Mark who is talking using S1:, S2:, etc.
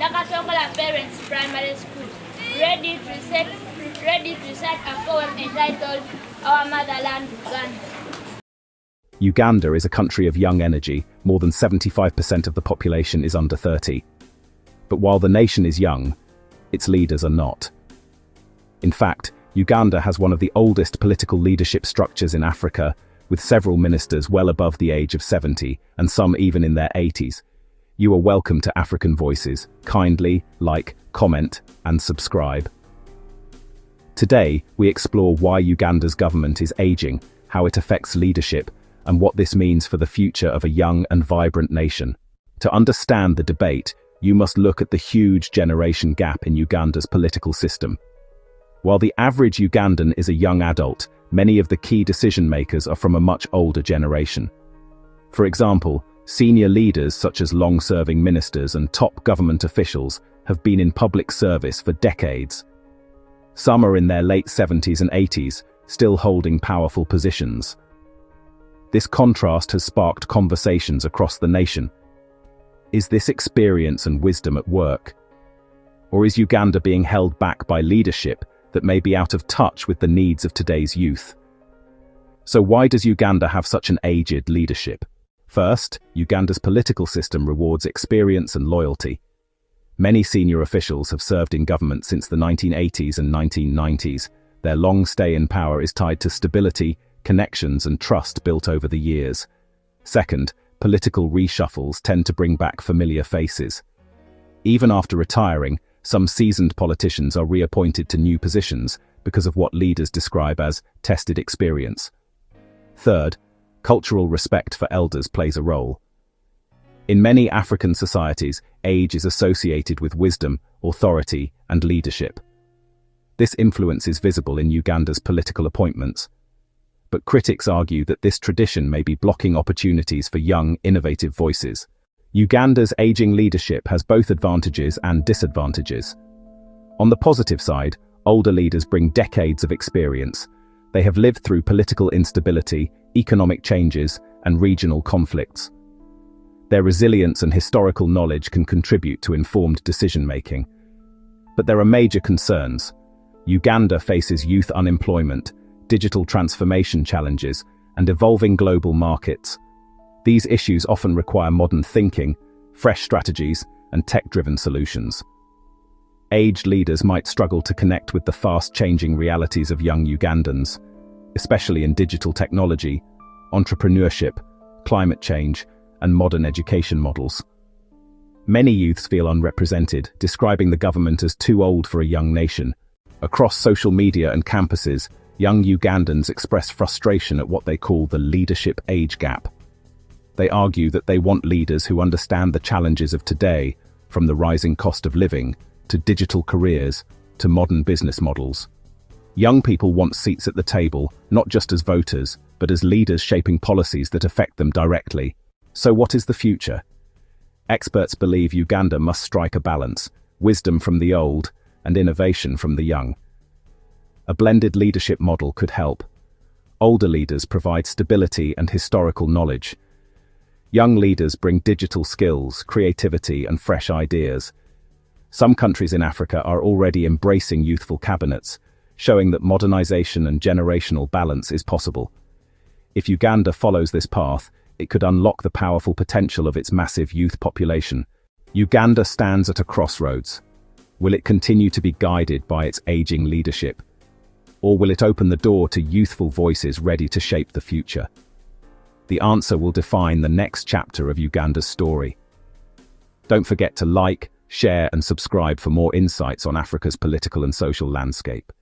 S1: Nakasokola Parents Primary School, ready to recite a poem entitled Our Motherland, Uganda.
S2: Uganda is a country of young energy. More than 75% of the population is under 30. But while the nation is young, its leaders are not. In fact, Uganda has one of the oldest political leadership structures in Africa, with several ministers well above the age of 70, and some even in their 80s. You are welcome to African Voices. Kindly like, comment, and subscribe. Today, we explore why Uganda's government is aging, how it affects leadership, and what this means for the future of a young and vibrant nation. To understand the debate, you must look at the huge generation gap in Uganda's political system. While the average Ugandan is a young adult, many of the key decision-makers are from a much older generation. For example, senior leaders such as long-serving ministers and top government officials have been in public service for decades. Some are in their late 70s and 80s, still holding powerful positions. This contrast has sparked conversations across the nation. Is this experience and wisdom at work? Or is Uganda being held back by leadership that may be out of touch with the needs of today's youth? So why does Uganda have such an aged leadership? First, Uganda's political system rewards experience and loyalty. Many senior officials have served in government since the 1980s and 1990s. Their long stay in power is tied to stability, connections, and trust built over the years. Second, political reshuffles tend to bring back familiar faces. Even after retiring, some seasoned politicians are reappointed to new positions because of what leaders describe as tested experience. Third, cultural respect for elders plays a role. In many African societies, age is associated with wisdom, authority, and leadership. This influence is visible in Uganda's political appointments. But critics argue that this tradition may be blocking opportunities for young, innovative voices. Uganda's aging leadership has both advantages and disadvantages. On the positive side, older leaders bring decades of experience. They have lived through political instability, economic changes, and regional conflicts. Their resilience and historical knowledge can contribute to informed decision-making. But there are major concerns. Uganda faces youth unemployment, digital transformation challenges, and evolving global markets. These issues often require modern thinking, fresh strategies, and tech-driven solutions. Aged leaders might struggle to connect with the fast-changing realities of young Ugandans, especially in digital technology, entrepreneurship, climate change, and modern education models. Many youths feel unrepresented, describing the government as too old for a young nation. Across social media and campuses, young Ugandans express frustration at what they call the leadership age gap. They argue that they want leaders who understand the challenges of today, from the rising cost of living, to digital careers, to modern business models. Young people want seats at the table, not just as voters, but as leaders shaping policies that affect them directly. So what is the future? Experts believe Uganda must strike a balance, wisdom from the old and innovation from the young. A blended leadership model could help. Older leaders provide stability and historical knowledge. Young leaders bring digital skills, creativity, and fresh ideas. Some countries in Africa are already embracing youthful cabinets, showing that modernization and generational balance is possible. If Uganda follows this path, it could unlock the powerful potential of its massive youth population. Uganda stands at a crossroads. Will it continue to be guided by its aging leadership? Or will it open the door to youthful voices ready to shape the future? The answer will define the next chapter of Uganda's story. Don't forget to like, share, and subscribe for more insights on Africa's political and social landscape.